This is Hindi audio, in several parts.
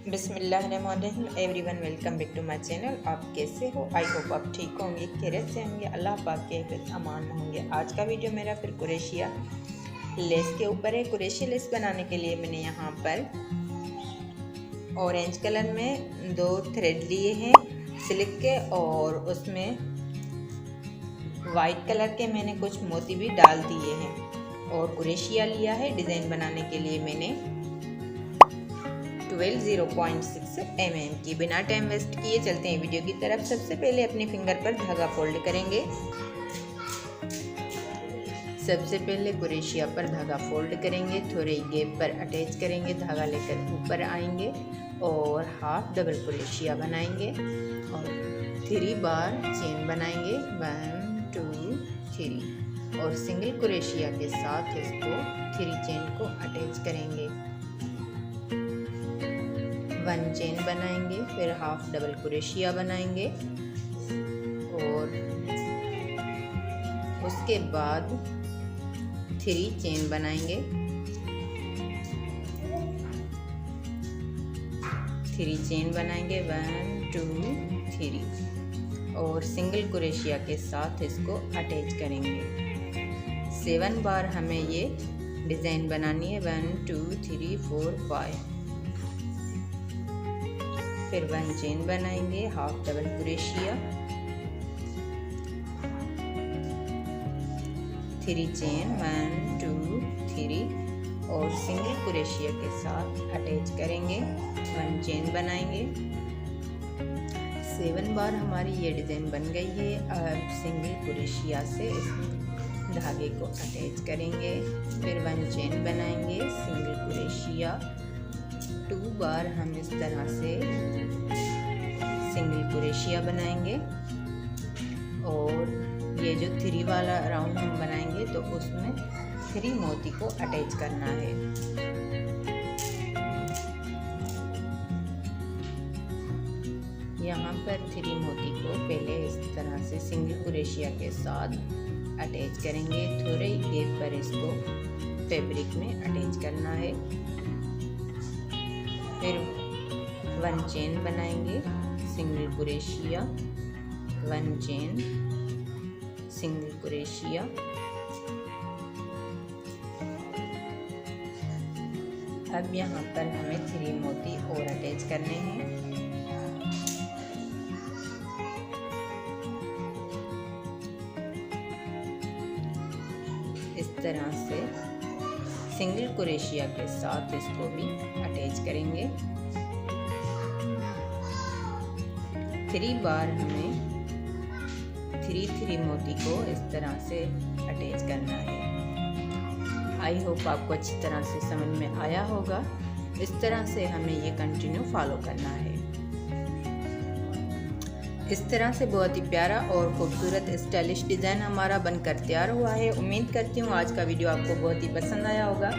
बिस्मिल्लाहिर्रहमानिर्रहीम everyone, welcome back to my channel. आप कैसे हो? आई होप आप ठीक होंगे, खैरियत से होंगे, अल्लाह पाक के हिफ्ज़ अमान में होंगे। आज का वीडियो मेरा फिर कुरैशिया लेस के ऊपर है। कुरैशिया लेस बनाने के लिए मैंने यहाँ पर ऑरेंज कलर में 2 थ्रेड लिए हैं सिल्क के, और उसमें वाइट कलर के मैंने कुछ मोती भी डाल दिए हैं। और कुरैशिया लिया है डिज़ाइन बनाने के लिए मैंने 0.6 mm की। बिना टाइम वेस्ट किए चलते हैं वीडियो की तरफ। सबसे पहले अपने फिंगर पर धागा फोल्ड करेंगे। सबसे पहले कुरैशिया पर धागा फोल्ड करेंगे, थोड़े गैप पर अटैच करेंगे, धागा लेकर ऊपर आएंगे और हाफ डबल कुरैशिया बनाएंगे और 3 बार चेन बनाएंगे 1 2 3 और सिंगल कुरैशिया के साथ इसको 3 चेन को अटैच करेंगे। 1 चेन बनाएंगे, फिर हाफ डबल कुरैशिया बनाएंगे और उसके बाद 3 चेन बनाएंगे। 3 चेन बनाएंगे 1 2 3 और सिंगल कुरैशिया के साथ इसको अटैच करेंगे। 7 बार हमें ये डिज़ाइन बनानी है। 1 2 3 4 5। फिर 1 चेन बनाएंगे, हाफ डबल कुरैशिया, 3 चेन 1 2 3 और सिंगल कुरैशिया के साथ अटैच करेंगे। 1 चेन बनाएंगे। 7 बार हमारी ये डिज़ाइन बन गई है। अब सिंगल कुरैशिया से इस धागे को अटैच करेंगे। फिर 1 चेन बनाएंगे, सिंगल कुरैशिया, 2 बार हम इस तरह से सिंगल कुरैशिया बनाएंगे और ये जो 3 वाला राउंड हम बनाएंगे तो उसमें 3 मोती को अटैच करना है। यहाँ पर 3 मोती को पहले इस तरह से सिंगल कुरैशिया के साथ अटैच करेंगे। थोड़े गैप पर इसको फैब्रिक में अटैच करना है। फिर 1 चेन बनाएंगे, सिंगल कुरैशिया, 1 चेन, सिंगल कुरैशिया, अब यहाँ पर हमें 3 मोती और अटैच करने हैं। इस तरह से सिंगल कुरैशिया के साथ इसको भी अटैच करेंगे। 3 बार हमें 3 मोती को इस तरह से अटैच करना है। आई होप आपको अच्छी तरह से समझ में आया होगा। इस तरह से हमें ये कंटिन्यू फॉलो करना है। इस तरह से बहुत ही प्यारा और खूबसूरत स्टाइलिश डिज़ाइन हमारा बनकर तैयार हुआ है। उम्मीद करती हूँ आज का वीडियो आपको बहुत ही पसंद आया होगा।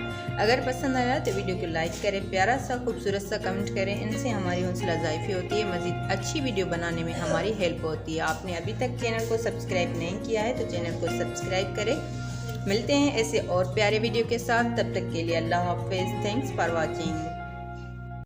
अगर पसंद आया तो वीडियो को लाइक करें, प्यारा सा खूबसूरत सा कमेंट करें। इनसे हमारी हौसला अफ़ज़ाई होती है, मज़ीद अच्छी वीडियो बनाने में हमारी हेल्प होती है। आपने अभी तक चैनल को सब्सक्राइब नहीं किया है तो चैनल को सब्सक्राइब करें। मिलते हैं ऐसे और प्यारे वीडियो के साथ, तब तक के लिए अल्लाह हाफ़िज़। Thanks for watching.